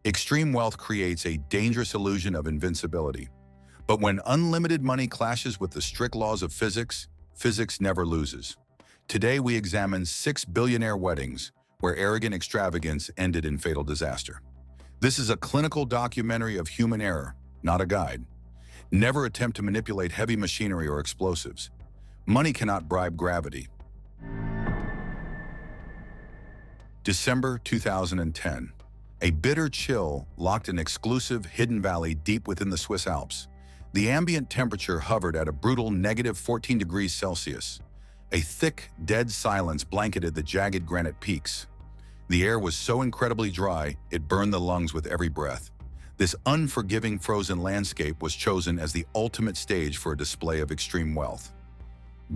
Extreme wealth creates a dangerous illusion of invincibility. But when unlimited money clashes with the strict laws of physics, physics never loses. Today we examine 6 billionaire weddings where arrogant extravagance ended in fatal disaster. This is a clinical documentary of human error, not a guide. Never attempt to manipulate heavy machinery or explosives. Money cannot bribe gravity. December 2010. A bitter chill locked an exclusive hidden valley deep within the Swiss Alps. The ambient temperature hovered at a brutal -14 degrees Celsius. A thick, dead silence blanketed the jagged granite peaks. The air was so incredibly dry, it burned the lungs with every breath. This unforgiving frozen landscape was chosen as the ultimate stage for a display of extreme wealth.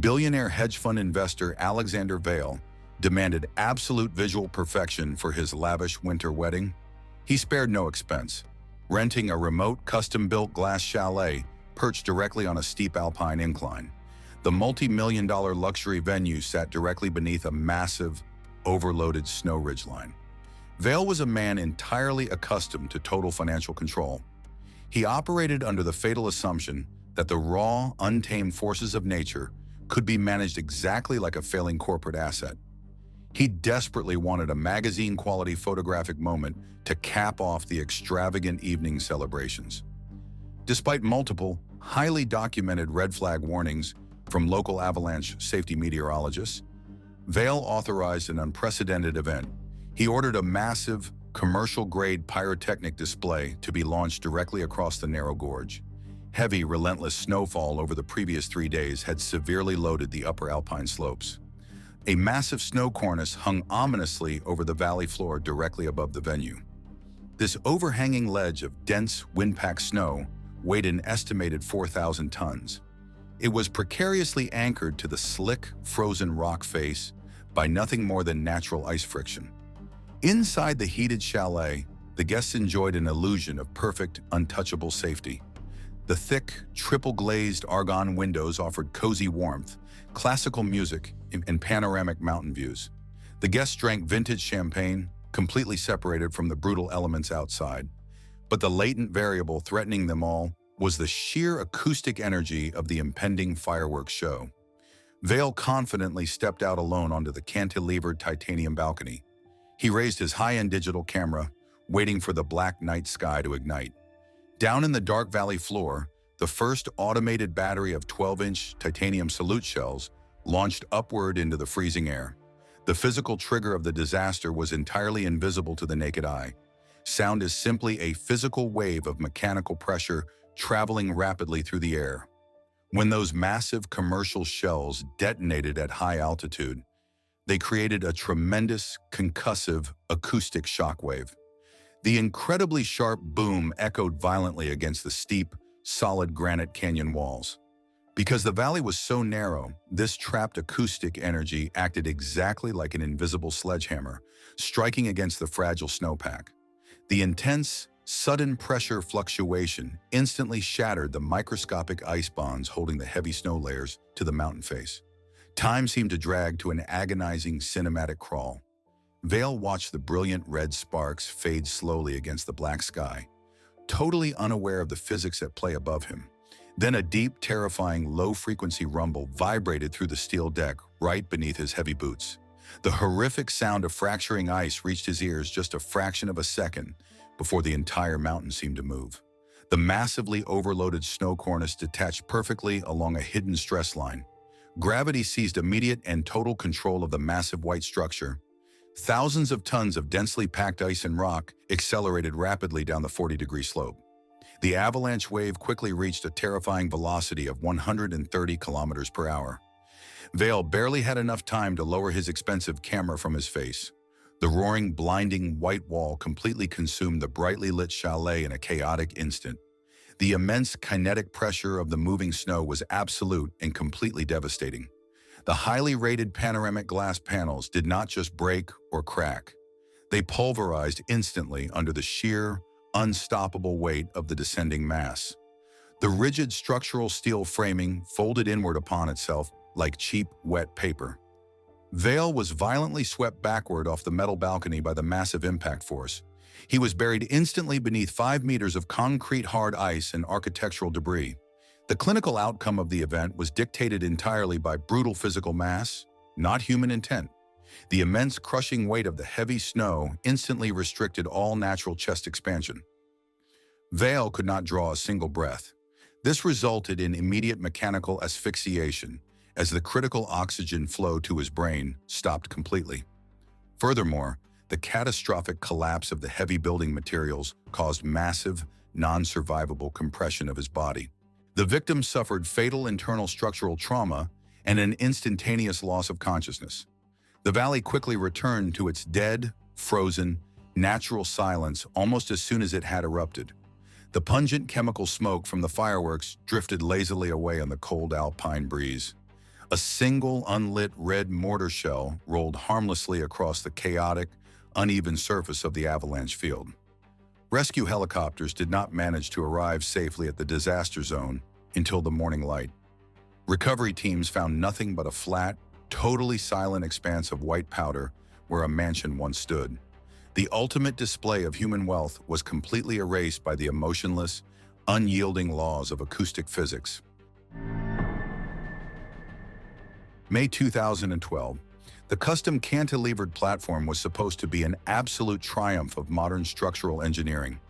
Billionaire hedge fund investor Alexander Vail demanded absolute visual perfection for his lavish winter wedding. He spared no expense, renting a remote, custom-built glass chalet perched directly on a steep alpine incline. The multi-million-dollar luxury venue sat directly beneath a massive, overloaded snow ridgeline. Vail was a man entirely accustomed to total financial control. He operated under the fatal assumption that the raw, untamed forces of nature could be managed exactly like a failing corporate asset. He desperately wanted a magazine-quality photographic moment to cap off the extravagant evening celebrations. Despite multiple, highly documented red flag warnings from local avalanche safety meteorologists, Vail authorized an unprecedented event. He ordered a massive, commercial-grade pyrotechnic display to be launched directly across the narrow gorge. Heavy, relentless snowfall over the previous 3 days had severely loaded the upper alpine slopes. A massive snow cornice hung ominously over the valley floor directly above the venue. This overhanging ledge of dense, wind-packed snow weighed an estimated 4,000 tons. It was precariously anchored to the slick, frozen rock face by nothing more than natural ice friction. Inside the heated chalet, the guests enjoyed an illusion of perfect, untouchable safety. The thick, triple-glazed argon windows offered cozy warmth, classical music, and panoramic mountain views. The guests drank vintage champagne, completely separated from the brutal elements outside. But the latent variable threatening them all was the sheer acoustic energy of the impending fireworks show. Vail confidently stepped out alone onto the cantilevered titanium balcony. He raised his high-end digital camera, waiting for the black night sky to ignite. Down in the dark valley floor, the first automated battery of 12-inch titanium salute shells launched upward into the freezing air. The physical trigger of the disaster was entirely invisible to the naked eye. Sound is simply a physical wave of mechanical pressure traveling rapidly through the air. When those massive commercial shells detonated at high altitude, they created a tremendous, concussive acoustic shockwave. The incredibly sharp boom echoed violently against the steep, solid granite canyon walls. Because the valley was so narrow, this trapped acoustic energy acted exactly like an invisible sledgehammer, striking against the fragile snowpack. The intense, sudden pressure fluctuation instantly shattered the microscopic ice bonds holding the heavy snow layers to the mountain face. Time seemed to drag to an agonizing cinematic crawl. Vail watched the brilliant red sparks fade slowly against the black sky, totally unaware of the physics at play above him. Then a deep, terrifying, low-frequency rumble vibrated through the steel deck right beneath his heavy boots. The horrific sound of fracturing ice reached his ears just a fraction of a second before the entire mountain seemed to move. The massively overloaded snow cornice detached perfectly along a hidden stress line. Gravity seized immediate and total control of the massive white structure. Thousands of tons of densely packed ice and rock accelerated rapidly down the 40-degree slope. The avalanche wave quickly reached a terrifying velocity of 130 kilometers per hour. Vail barely had enough time to lower his expensive camera from his face. The roaring, blinding white wall completely consumed the brightly lit chalet in a chaotic instant. The immense kinetic pressure of the moving snow was absolute and completely devastating. The highly rated panoramic glass panels did not just break or crack. They pulverized instantly under the sheer, unstoppable weight of the descending mass. The rigid structural steel framing folded inward upon itself like cheap, wet paper. Vale was violently swept backward off the metal balcony by the massive impact force. He was buried instantly beneath 5 meters of concrete hard ice and architectural debris. The clinical outcome of the event was dictated entirely by brutal physical mass, not human intent. The immense crushing weight of the heavy snow instantly restricted all natural chest expansion. Vale could not draw a single breath. This resulted in immediate mechanical asphyxiation, as the critical oxygen flow to his brain stopped completely. Furthermore, the catastrophic collapse of the heavy building materials caused massive, non-survivable compression of his body. The victim suffered fatal internal structural trauma and an instantaneous loss of consciousness. The valley quickly returned to its dead, frozen, natural silence almost as soon as it had erupted. The pungent chemical smoke from the fireworks drifted lazily away on the cold alpine breeze. A single unlit red mortar shell rolled harmlessly across the chaotic, uneven surface of the avalanche field. Rescue helicopters did not manage to arrive safely at the disaster zone until the morning light. Recovery teams found nothing but a flat, totally silent expanse of white powder where a mansion once stood. The ultimate display of human wealth was completely erased by the emotionless, unyielding laws of acoustic physics. May 2012. The custom cantilevered platform was supposed to be an absolute triumph of modern structural engineering.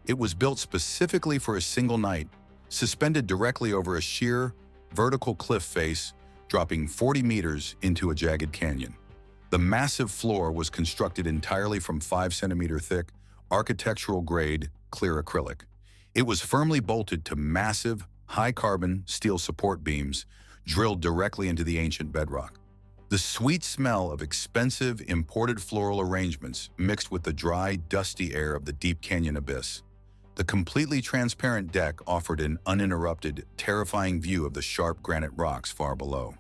It was built specifically for a single night, suspended directly over a sheer, vertical cliff face, dropping 40 meters into a jagged canyon. The massive floor was constructed entirely from 5-centimeter thick, architectural-grade, clear acrylic. It was firmly bolted to massive, high-carbon steel support beams drilled directly into the ancient bedrock. The sweet smell of expensive, imported floral arrangements mixed with the dry, dusty air of the deep canyon abyss. The completely transparent deck offered an uninterrupted, terrifying view of the sharp granite rocks far below.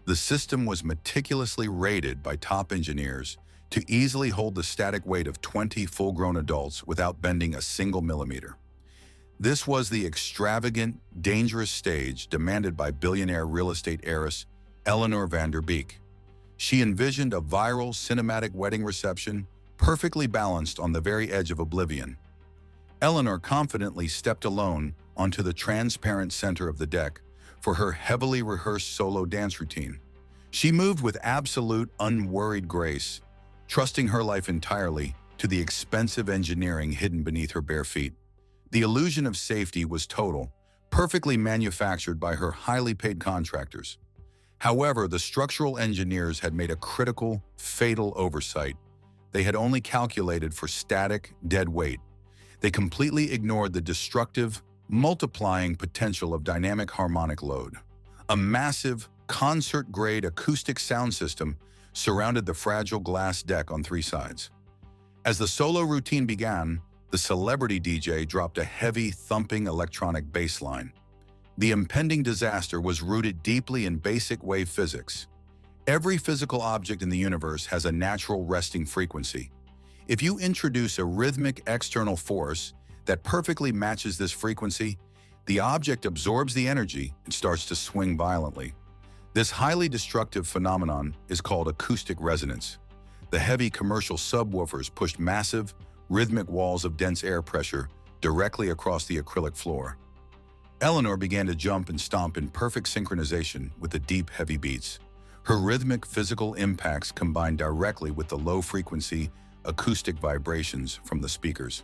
The system was meticulously rated by top engineers to easily hold the static weight of 20 full-grown adults without bending a single millimeter. This was the extravagant, dangerous stage demanded by billionaire real estate heiress Eleanor van der Beek. She envisioned a viral, cinematic wedding reception perfectly balanced on the very edge of oblivion. Eleanor confidently stepped alone onto the transparent center of the deck for her heavily rehearsed solo dance routine. She moved with absolute, unworried grace, trusting her life entirely to the expensive engineering hidden beneath her bare feet. The illusion of safety was total, perfectly manufactured by her highly paid contractors. However, the structural engineers had made a critical, fatal oversight. They had only calculated for static, dead weight. They completely ignored the destructive, multiplying potential of dynamic harmonic load. A massive, concert-grade acoustic sound system surrounded the fragile glass deck on 3 sides. As the solo routine began, the celebrity DJ dropped a heavy, thumping electronic bass line. The impending disaster was rooted deeply in basic wave physics. Every physical object in the universe has a natural resting frequency. If you introduce a rhythmic external force that perfectly matches this frequency, the object absorbs the energy and starts to swing violently. This highly destructive phenomenon is called acoustic resonance. The heavy commercial subwoofers pushed massive, rhythmic walls of dense air pressure directly across the acrylic floor. Eleanor began to jump and stomp in perfect synchronization with the deep, heavy beats. Her rhythmic physical impacts combined directly with the low-frequency, acoustic vibrations from the speakers.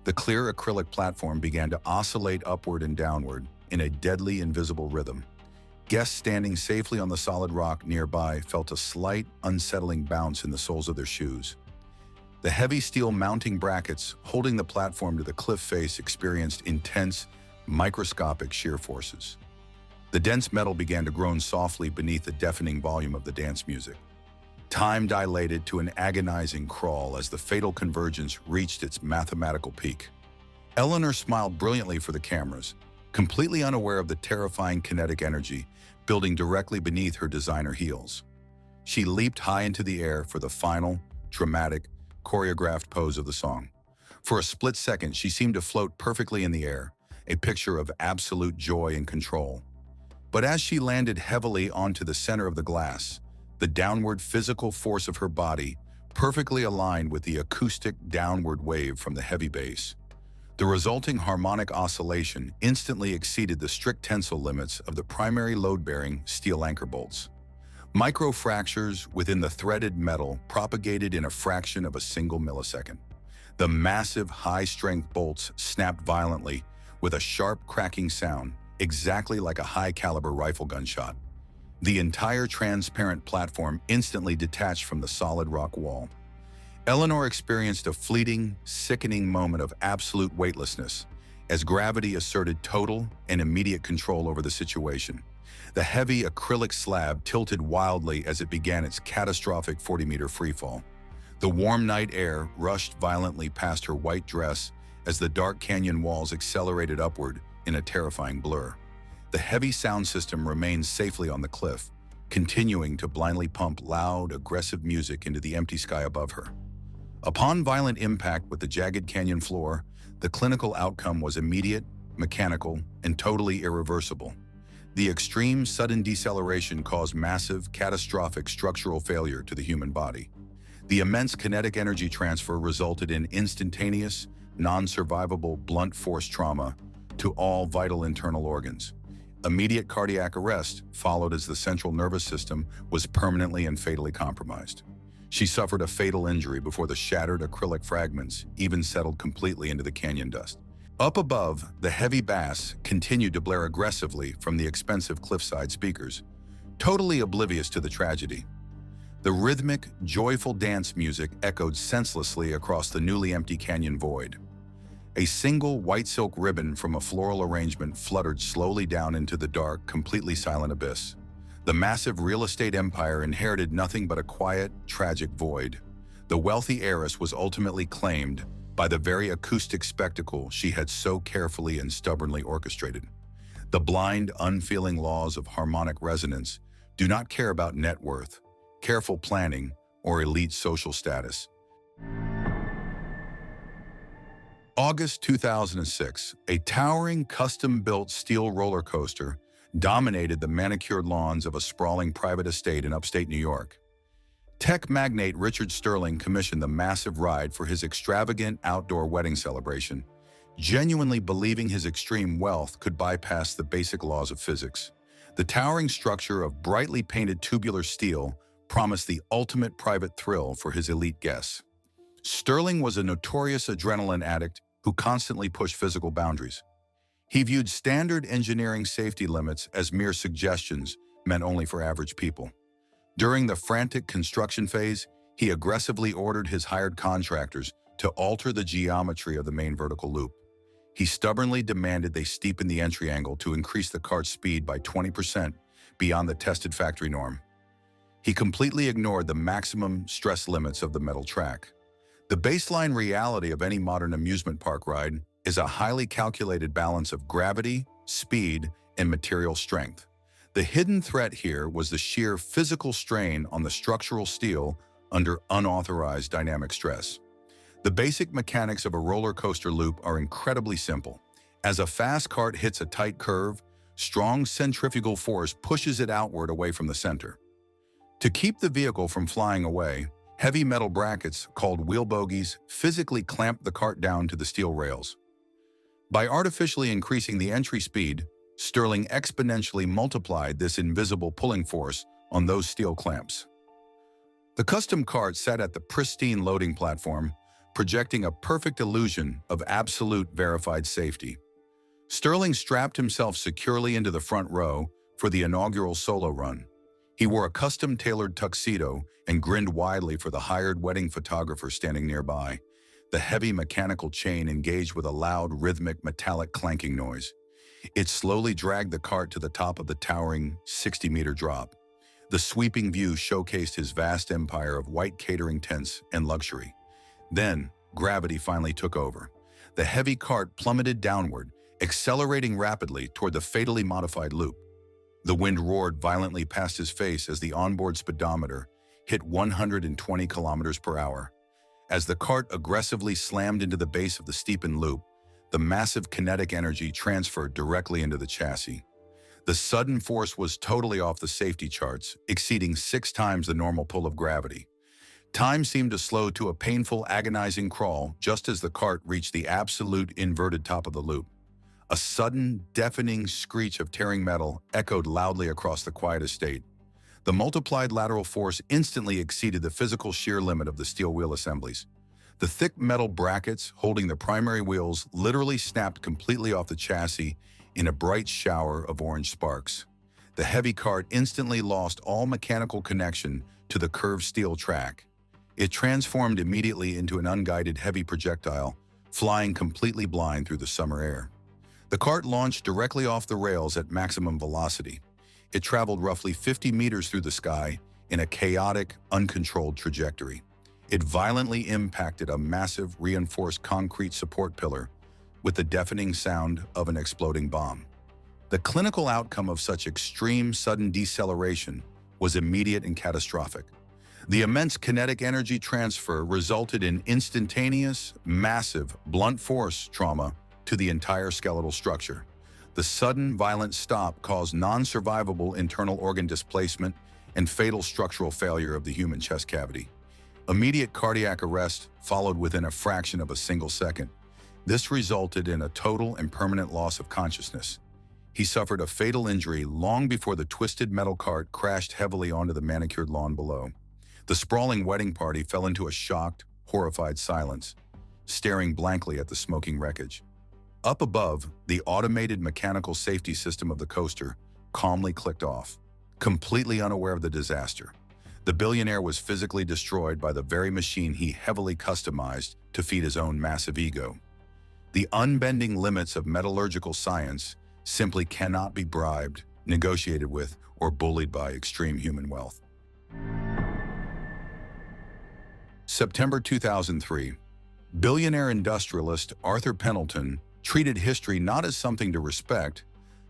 The clear acrylic platform began to oscillate upward and downward in a deadly, invisible rhythm. Guests standing safely on the solid rock nearby felt a slight, unsettling bounce in the soles of their shoes. The heavy steel mounting brackets holding the platform to the cliff face experienced intense, microscopic shear forces. The dense metal began to groan softly beneath the deafening volume of the dance music. Time dilated to an agonizing crawl as the fatal convergence reached its mathematical peak. Eleanor smiled brilliantly for the cameras, completely unaware of the terrifying kinetic energy building directly beneath her designer heels. She leaped high into the air for the final, dramatic, choreographed pose of the song. For a split second, she seemed to float perfectly in the air, a picture of absolute joy and control. But as she landed heavily onto the center of the glass, the downward physical force of her body perfectly aligned with the acoustic downward wave from the heavy bass. The resulting harmonic oscillation instantly exceeded the strict tensile limits of the primary load-bearing steel anchor bolts. Micro-fractures within the threaded metal propagated in a fraction of a single millisecond. The massive, high-strength bolts snapped violently with a sharp cracking sound, exactly like a high-caliber rifle gunshot. The entire transparent platform instantly detached from the solid rock wall. Eleanor experienced a fleeting, sickening moment of absolute weightlessness as gravity asserted total and immediate control over the situation. The heavy acrylic slab tilted wildly as it began its catastrophic 40-meter freefall. The warm night air rushed violently past her white dress as the dark canyon walls accelerated upward in a terrifying blur. The heavy sound system remained safely on the cliff, continuing to blindly pump loud, aggressive music into the empty sky above her. Upon violent impact with the jagged canyon floor, the clinical outcome was immediate, mechanical, and totally irreversible. The extreme sudden deceleration caused massive, catastrophic structural failure to the human body. The immense kinetic energy transfer resulted in instantaneous, non-survivable blunt force trauma to all vital internal organs. Immediate cardiac arrest followed as the central nervous system was permanently and fatally compromised. She suffered a fatal injury before the shattered acrylic fragments even settled completely into the canyon dust. Up above, the heavy bass continued to blare aggressively from the expensive cliffside speakers, totally oblivious to the tragedy. The rhythmic, joyful dance music echoed senselessly across the newly empty canyon void. A single white silk ribbon from a floral arrangement fluttered slowly down into the dark, completely silent abyss. The massive real estate empire inherited nothing but a quiet, tragic void. The wealthy heiress was ultimately claimed by the very acoustic spectacle she had so carefully and stubbornly orchestrated. The blind, unfeeling laws of harmonic resonance do not care about net worth, careful planning, or elite social status. August 2006, a towering custom-built steel roller coaster dominated the manicured lawns of a sprawling private estate in upstate New York. Tech magnate Richard Sterling commissioned the massive ride for his extravagant outdoor wedding celebration, genuinely believing his extreme wealth could bypass the basic laws of physics. The towering structure of brightly painted tubular steel promised the ultimate private thrill for his elite guests. Sterling was a notorious adrenaline addict who constantly pushed physical boundaries. He viewed standard engineering safety limits as mere suggestions meant only for average people. During the frantic construction phase, he aggressively ordered his hired contractors to alter the geometry of the main vertical loop. He stubbornly demanded they steepen the entry angle to increase the cart's speed by 20% beyond the tested factory norm. He completely ignored the maximum stress limits of the metal track. The baseline reality of any modern amusement park ride is a highly calculated balance of gravity, speed, and material strength. The hidden threat here was the sheer physical strain on the structural steel under unauthorized dynamic stress. The basic mechanics of a roller coaster loop are incredibly simple. As a fast cart hits a tight curve, strong centrifugal force pushes it outward away from the center. To keep the vehicle from flying away, heavy metal brackets, called wheel bogies, physically clamp the cart down to the steel rails. By artificially increasing the entry speed, Sterling exponentially multiplied this invisible pulling force on those steel clamps. The custom cart sat at the pristine loading platform, projecting a perfect illusion of absolute verified safety. Sterling strapped himself securely into the front row for the inaugural solo run. He wore a custom-tailored tuxedo and grinned widely for the hired wedding photographer standing nearby. The heavy mechanical chain engaged with a loud, rhythmic, metallic clanking noise. It slowly dragged the cart to the top of the towering 60-meter drop. The sweeping view showcased his vast empire of white catering tents and luxury. Then, gravity finally took over. The heavy cart plummeted downward, accelerating rapidly toward the fatally modified loop. The wind roared violently past his face as the onboard speedometer hit 120 kilometers per hour. As the cart aggressively slammed into the base of the steepened loop, the massive kinetic energy transferred directly into the chassis. The sudden force was totally off the safety charts, exceeding 6 times the normal pull of gravity. Time seemed to slow to a painful, agonizing crawl just as the cart reached the absolute inverted top of the loop. A sudden, deafening screech of tearing metal echoed loudly across the quiet estate. The multiplied lateral force instantly exceeded the physical shear limit of the steel wheel assemblies. The thick metal brackets holding the primary wheels literally snapped completely off the chassis in a bright shower of orange sparks. The heavy cart instantly lost all mechanical connection to the curved steel track. It transformed immediately into an unguided heavy projectile, flying completely blind through the summer air. The cart launched directly off the rails at maximum velocity. It traveled roughly 50 meters through the sky in a chaotic, uncontrolled trajectory. It violently impacted a massive, reinforced concrete support pillar with the deafening sound of an exploding bomb. The clinical outcome of such extreme, sudden deceleration was immediate and catastrophic. The immense kinetic energy transfer resulted in instantaneous, massive, blunt force trauma to the entire skeletal structure. The sudden, violent stop caused non-survivable internal organ displacement and fatal structural failure of the human chest cavity. Immediate cardiac arrest followed within a fraction of a single second. This resulted in a total and permanent loss of consciousness. He suffered a fatal injury long before the twisted metal cart crashed heavily onto the manicured lawn below. The sprawling wedding party fell into a shocked, horrified silence, staring blankly at the smoking wreckage. Up above, the automated mechanical safety system of the coaster calmly clicked off, completely unaware of the disaster. The billionaire was physically destroyed by the very machine he heavily customized to feed his own massive ego. The unbending limits of metallurgical science simply cannot be bribed, negotiated with, or bullied by extreme human wealth. September 2003. Billionaire industrialist Arthur Pendleton treated history not as something to respect,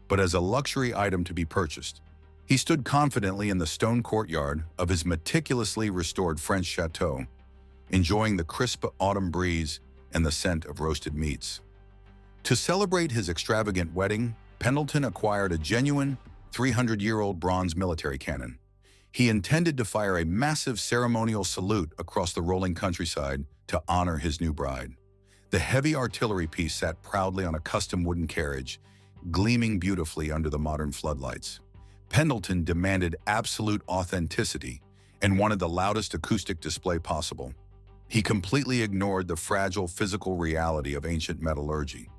but as a luxury item to be purchased. He stood confidently in the stone courtyard of his meticulously restored French chateau, enjoying the crisp autumn breeze and the scent of roasted meats. To celebrate his extravagant wedding, Pendleton acquired a genuine 300-year-old bronze military cannon. He intended to fire a massive ceremonial salute across the rolling countryside to honor his new bride. The heavy artillery piece sat proudly on a custom wooden carriage, gleaming beautifully under the modern floodlights. Pendleton demanded absolute authenticity and wanted the loudest acoustic display possible. He completely ignored the fragile physical reality of ancient metallurgy.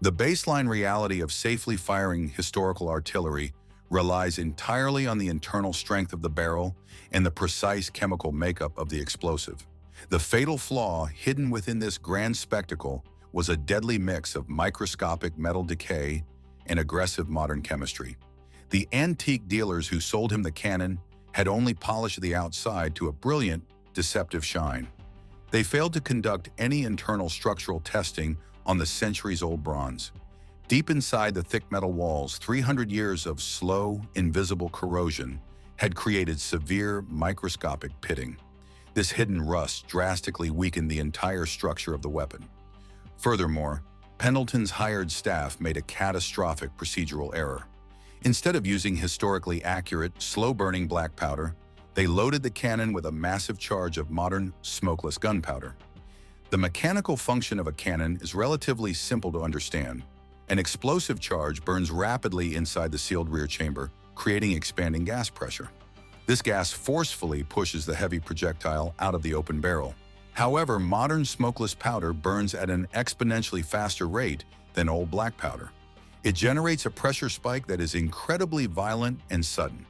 The baseline reality of safely firing historical artillery relies entirely on the internal strength of the barrel and the precise chemical makeup of the explosive. The fatal flaw hidden within this grand spectacle was a deadly mix of microscopic metal decay and aggressive modern chemistry. The antique dealers who sold him the cannon had only polished the outside to a brilliant, deceptive shine. They failed to conduct any internal structural testing on the centuries-old bronze. Deep inside the thick metal walls, 300 years of slow, invisible corrosion had created severe, microscopic pitting. This hidden rust drastically weakened the entire structure of the weapon. Furthermore, Pendleton's hired staff made a catastrophic procedural error. Instead of using historically accurate, slow-burning black powder, they loaded the cannon with a massive charge of modern, smokeless gunpowder. The mechanical function of a cannon is relatively simple to understand. An explosive charge burns rapidly inside the sealed rear chamber, creating expanding gas pressure. This gas forcefully pushes the heavy projectile out of the open barrel. However, modern smokeless powder burns at an exponentially faster rate than old black powder. It generates a pressure spike that is incredibly violent and sudden.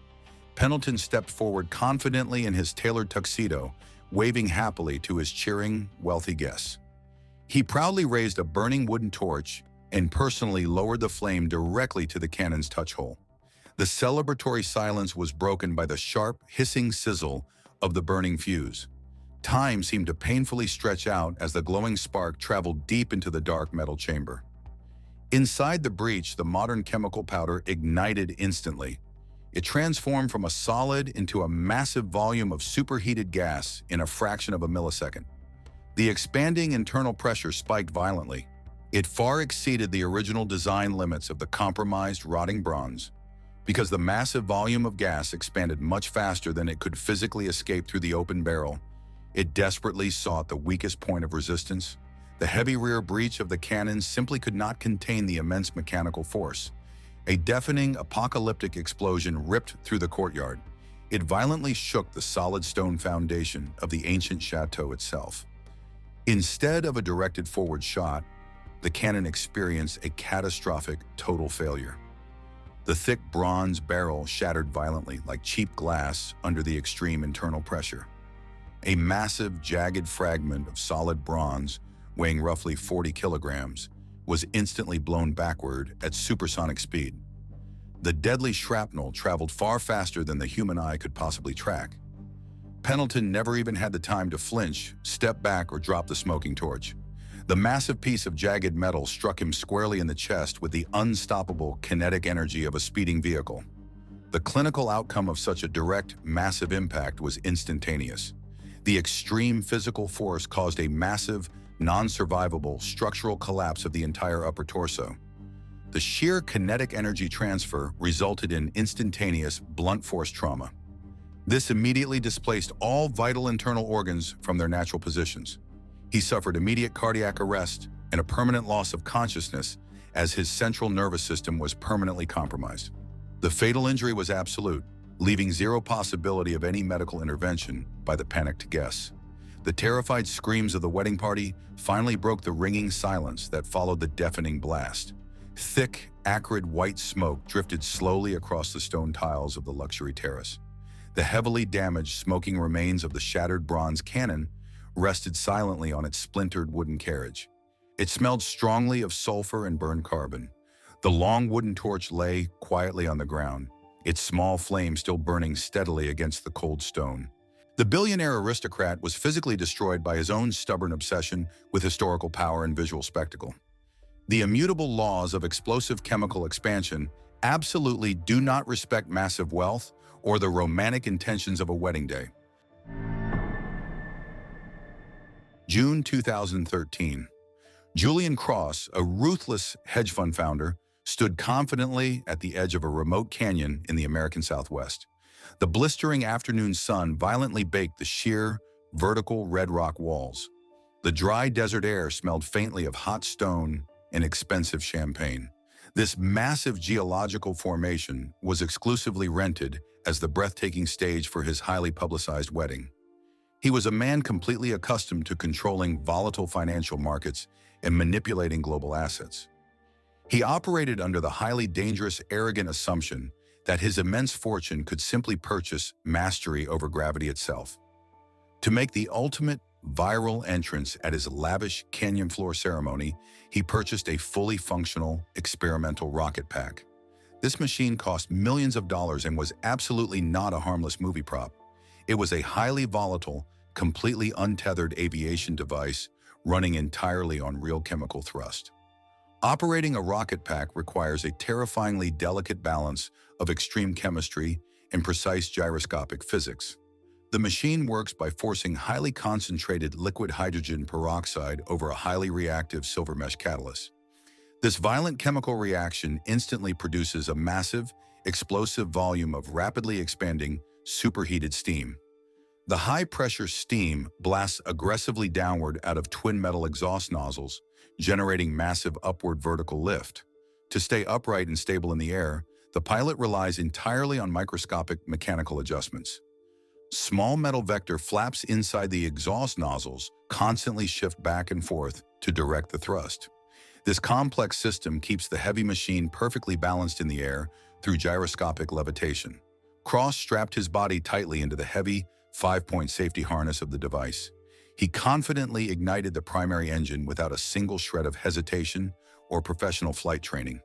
Pendleton stepped forward confidently in his tailored tuxedo, waving happily to his cheering, wealthy guests. He proudly raised a burning wooden torch and personally lowered the flame directly to the cannon's touch hole. The celebratory silence was broken by the sharp, hissing sizzle of the burning fuse. Time seemed to painfully stretch out as the glowing spark traveled deep into the dark metal chamber. Inside the breach, the modern chemical powder ignited instantly. It transformed from a solid into a massive volume of superheated gas in a fraction of a millisecond. The expanding internal pressure spiked violently. It far exceeded the original design limits of the compromised, rotting bronze. Because the massive volume of gas expanded much faster than it could physically escape through the open barrel, it desperately sought the weakest point of resistance. The heavy rear breech of the cannon simply could not contain the immense mechanical force. A deafening, apocalyptic explosion ripped through the courtyard. It violently shook the solid stone foundation of the ancient chateau itself. Instead of a directed forward shot, the cannon experienced a catastrophic total failure. The thick bronze barrel shattered violently like cheap glass under the extreme internal pressure. A massive, jagged fragment of solid bronze, weighing roughly 40 kilograms, was instantly blown backward at supersonic speed. The deadly shrapnel traveled far faster than the human eye could possibly track. Pendleton never even had the time to flinch, step back, or drop the smoking torch. The massive piece of jagged metal struck him squarely in the chest with the unstoppable kinetic energy of a speeding vehicle. The clinical outcome of such a direct, massive impact was instantaneous. The extreme physical force caused a massive, non-survivable structural collapse of the entire upper torso. The sheer kinetic energy transfer resulted in instantaneous, blunt force trauma. This immediately displaced all vital internal organs from their natural positions. He suffered immediate cardiac arrest and a permanent loss of consciousness as his central nervous system was permanently compromised. The fatal injury was absolute, leaving zero possibility of any medical intervention by the panicked guests. The terrified screams of the wedding party finally broke the ringing silence that followed the deafening blast. Thick, acrid white smoke drifted slowly across the stone tiles of the luxury terrace. The heavily damaged, smoking remains of the shattered bronze cannon rested silently on its splintered wooden carriage. It smelled strongly of sulfur and burned carbon. The long wooden torch lay quietly on the ground, its small flame still burning steadily against the cold stone. The billionaire aristocrat was physically destroyed by his own stubborn obsession with historical power and visual spectacle. The immutable laws of explosive chemical expansion absolutely do not respect massive wealth or the romantic intentions of a wedding day. June 2013. Julian Cross, a ruthless hedge fund founder, stood confidently at the edge of a remote canyon in the American Southwest. The blistering afternoon sun violently baked the sheer, vertical red rock walls. The dry desert air smelled faintly of hot stone and expensive champagne. This massive geological formation was exclusively rented as the breathtaking stage for his highly publicized wedding. He was a man completely accustomed to controlling volatile financial markets and manipulating global assets. He operated under the highly dangerous, arrogant assumption that his immense fortune could simply purchase mastery over gravity itself. To make the ultimate viral entrance at his lavish canyon floor ceremony, he purchased a fully functional, experimental rocket pack. This machine cost millions of dollars and was absolutely not a harmless movie prop. It was a highly volatile, completely untethered aviation device running entirely on real chemical thrust. Operating a rocket pack requires a terrifyingly delicate balance of extreme chemistry and precise gyroscopic physics. The machine works by forcing highly concentrated liquid hydrogen peroxide over a highly reactive silver mesh catalyst. This violent chemical reaction instantly produces a massive, explosive volume of rapidly expanding, superheated steam. The high-pressure steam blasts aggressively downward out of twin metal exhaust nozzles, generating massive upward vertical lift. To stay upright and stable in the air, the pilot relies entirely on microscopic mechanical adjustments. Small metal vector flaps inside the exhaust nozzles constantly shift back and forth to direct the thrust. This complex system keeps the heavy machine perfectly balanced in the air through gyroscopic levitation. Cross strapped his body tightly into the heavy, 5-point safety harness of the device. He confidently ignited the primary engine without a single shred of hesitation or professional flight training.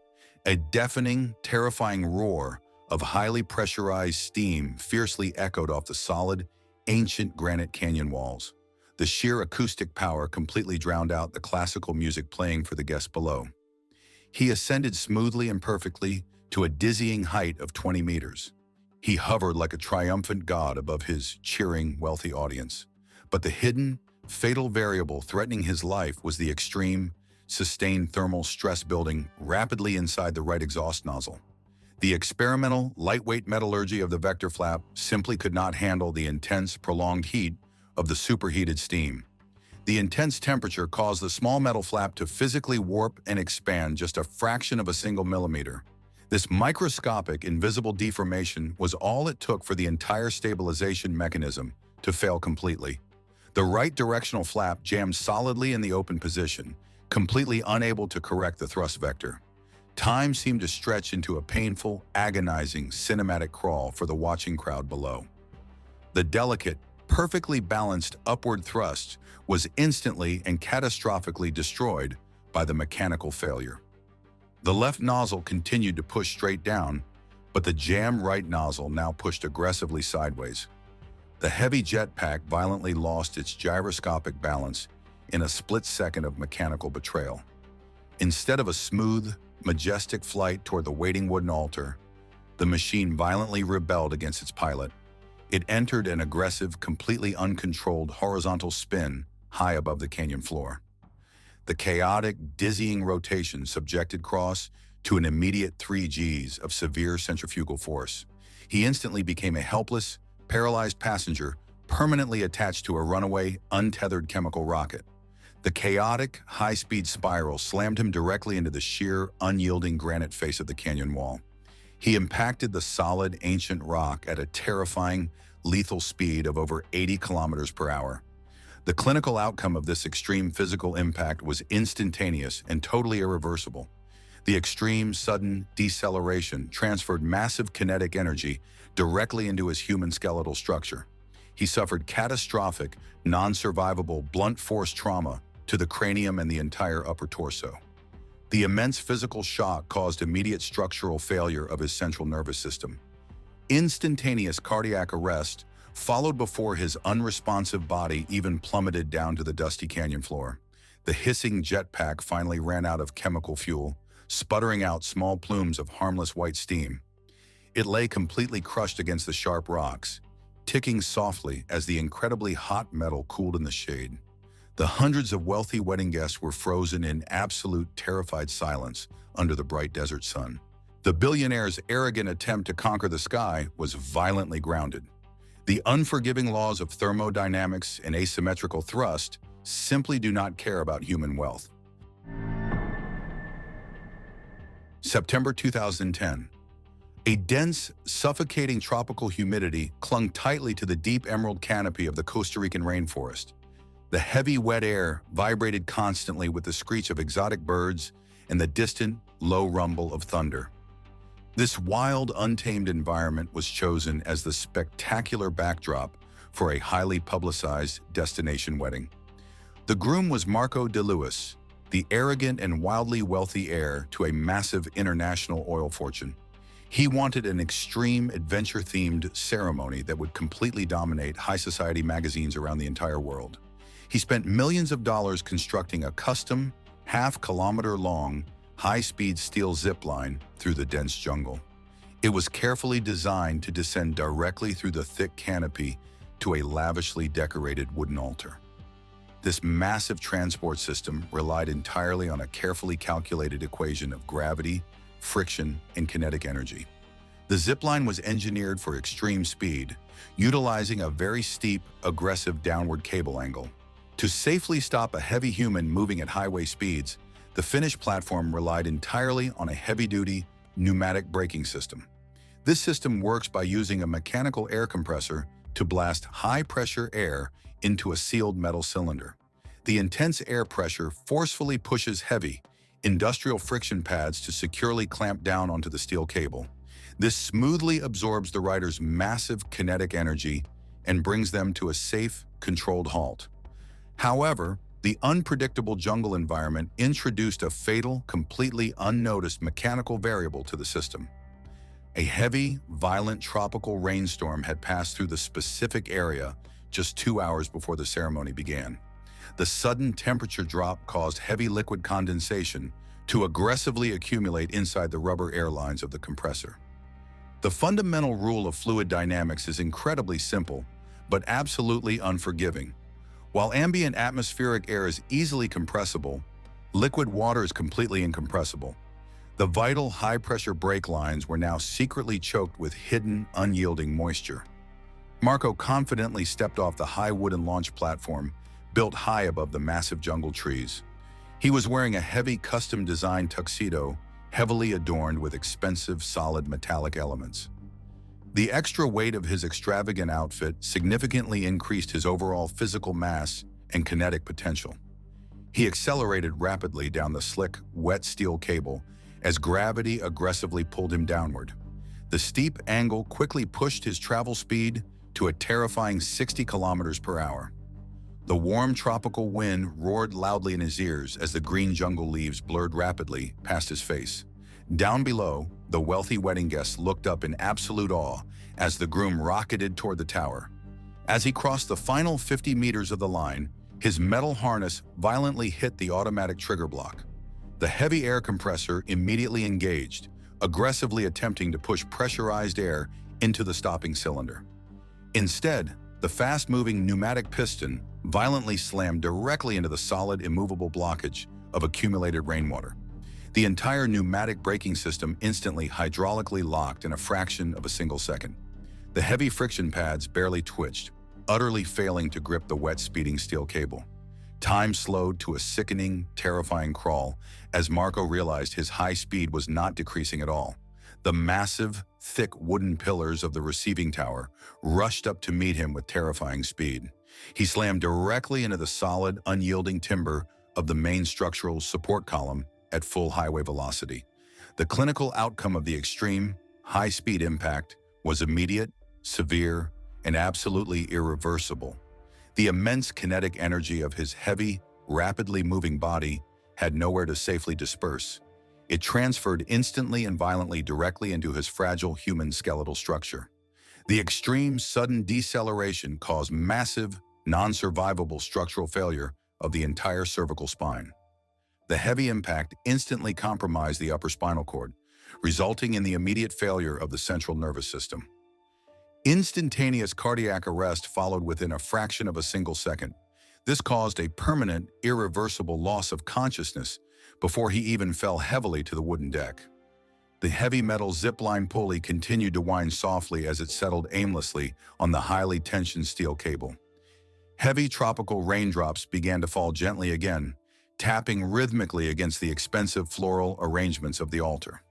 A deafening, terrifying roar of highly pressurized steam fiercely echoed off the solid, ancient granite canyon walls. The sheer acoustic power completely drowned out the classical music playing for the guests below. He ascended smoothly and perfectly to a dizzying height of 20 meters. He hovered like a triumphant god above his cheering, wealthy audience. But the hidden, fatal variable threatening his life was the extreme, sustained thermal stress building rapidly inside the right exhaust nozzle. The experimental, lightweight metallurgy of the vector flap simply could not handle the intense, prolonged heat of the superheated steam. The intense temperature caused the small metal flap to physically warp and expand just a fraction of a single millimeter. This microscopic, invisible deformation was all it took for the entire stabilization mechanism to fail completely. The right directional flap jammed solidly in the open position, completely unable to correct the thrust vector. Time seemed to stretch into a painful, agonizing, cinematic crawl for the watching crowd below. The delicate, perfectly balanced upward thrust was instantly and catastrophically destroyed by the mechanical failure. The left nozzle continued to push straight down, but the jammed right nozzle now pushed aggressively sideways. The heavy jetpack violently lost its gyroscopic balance in a split second of mechanical betrayal. Instead of a smooth, majestic flight toward the waiting wooden altar, the machine violently rebelled against its pilot. It entered an aggressive, completely uncontrolled horizontal spin high above the canyon floor. The chaotic, dizzying rotation subjected Cross to an immediate 3 Gs of severe centrifugal force. He instantly became a helpless, paralyzed passenger permanently attached to a runaway, untethered chemical rocket. The chaotic, high-speed spiral slammed him directly into the sheer, unyielding granite face of the canyon wall. He impacted the solid, ancient rock at a terrifying, lethal speed of over 80 kilometers per hour. The clinical outcome of this extreme physical impact was instantaneous and totally irreversible. The extreme, sudden deceleration transferred massive kinetic energy directly into his human skeletal structure. He suffered catastrophic, non-survivable, blunt force trauma to the cranium and the entire upper torso. The immense physical shock caused immediate structural failure of his central nervous system. Instantaneous cardiac arrest followed before his unresponsive body even plummeted down to the dusty canyon floor. The hissing jetpack finally ran out of chemical fuel, sputtering out small plumes of harmless white steam. It lay completely crushed against the sharp rocks, ticking softly as the incredibly hot metal cooled in the shade. The hundreds of wealthy wedding guests were frozen in absolute terrified silence under the bright desert sun. The billionaire's arrogant attempt to conquer the sky was violently grounded. The unforgiving laws of thermodynamics and asymmetrical thrust simply do not care about human wealth. September 2010. A dense, suffocating tropical humidity clung tightly to the deep emerald canopy of the Costa Rican rainforest. The heavy, wet air vibrated constantly with the screech of exotic birds and the distant, low rumble of thunder. This wild, untamed environment was chosen as the spectacular backdrop for a highly publicized destination wedding. The groom was Marco de Luis, the arrogant and wildly wealthy heir to a massive international oil fortune. He wanted an extreme, adventure-themed ceremony that would completely dominate high society magazines around the entire world. He spent millions of dollars constructing a custom, half-kilometer-long, high-speed steel zipline through the dense jungle. It was carefully designed to descend directly through the thick canopy to a lavishly decorated wooden altar. This massive transport system relied entirely on a carefully calculated equation of gravity, friction, and kinetic energy. The zipline was engineered for extreme speed, utilizing a very steep, aggressive downward cable angle. To safely stop a heavy human moving at highway speeds, the finished platform relied entirely on a heavy-duty, pneumatic braking system. This system works by using a mechanical air compressor to blast high-pressure air into a sealed metal cylinder. The intense air pressure forcefully pushes heavy, industrial friction pads to securely clamp down onto the steel cable. This smoothly absorbs the rider's massive kinetic energy and brings them to a safe, controlled halt. However, the unpredictable jungle environment introduced a fatal, completely unnoticed mechanical variable to the system. A heavy, violent tropical rainstorm had passed through the specific area just 2 hours before the ceremony began. The sudden temperature drop caused heavy liquid condensation to aggressively accumulate inside the rubber air lines of the compressor. The fundamental rule of fluid dynamics is incredibly simple, but absolutely unforgiving. While ambient atmospheric air is easily compressible, liquid water is completely incompressible. The vital high-pressure brake lines were now secretly choked with hidden, unyielding moisture. Marco confidently stepped off the high wooden launch platform, built high above the massive jungle trees. He was wearing a heavy custom-designed tuxedo, heavily adorned with expensive, solid metallic elements. The extra weight of his extravagant outfit significantly increased his overall physical mass and kinetic potential. He accelerated rapidly down the slick, wet steel cable as gravity aggressively pulled him downward. The steep angle quickly pushed his travel speed to a terrifying 60 kilometers per hour. The warm tropical wind roared loudly in his ears as the green jungle leaves blurred rapidly past his face. Down below, the wealthy wedding guests looked up in absolute awe as the groom rocketed toward the tower. As he crossed the final 50 meters of the line, his metal harness violently hit the automatic trigger block. The heavy air compressor immediately engaged, aggressively attempting to push pressurized air into the stopping cylinder. Instead, the fast-moving pneumatic piston violently slammed directly into the solid, immovable blockage of accumulated rainwater. The entire pneumatic braking system instantly hydraulically locked in a fraction of a single second. The heavy friction pads barely twitched, utterly failing to grip the wet, speeding steel cable. Time slowed to a sickening, terrifying crawl as Marco realized his high speed was not decreasing at all. The massive, thick wooden pillars of the receiving tower rushed up to meet him with terrifying speed. He slammed directly into the solid, unyielding timber of the main structural support column at full highway velocity. The clinical outcome of the extreme, high-speed impact was immediate, severe, and absolutely irreversible. The immense kinetic energy of his heavy, rapidly moving body had nowhere to safely disperse. It transferred instantly and violently directly into his fragile human skeletal structure. The extreme, sudden deceleration caused massive, non-survivable structural failure of the entire cervical spine. The heavy impact instantly compromised the upper spinal cord, resulting in the immediate failure of the central nervous system. Instantaneous cardiac arrest followed within a fraction of a single second. This caused a permanent, irreversible loss of consciousness before he even fell heavily to the wooden deck. The heavy metal zipline pulley continued to whine softly as it settled aimlessly on the highly tensioned steel cable. Heavy tropical raindrops began to fall gently again, tapping rhythmically against the expensive floral arrangements of the altar.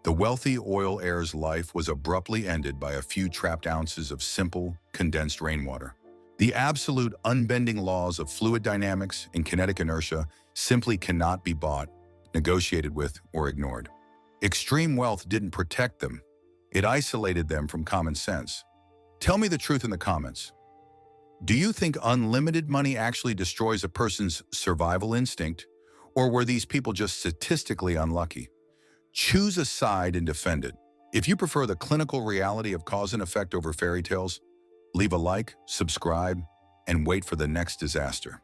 The wealthy oil heir's life was abruptly ended by a few trapped ounces of simple, condensed rainwater. The absolute unbending laws of fluid dynamics and kinetic inertia simply cannot be bought, negotiated with, or ignored. Extreme wealth didn't protect them. It isolated them from common sense. Tell me the truth in the comments. Do you think unlimited money actually destroys a person's survival instinct, or were these people just statistically unlucky? Choose a side and defend it. If you prefer the clinical reality of cause and effect over fairy tales, leave a like, subscribe, and wait for the next disaster.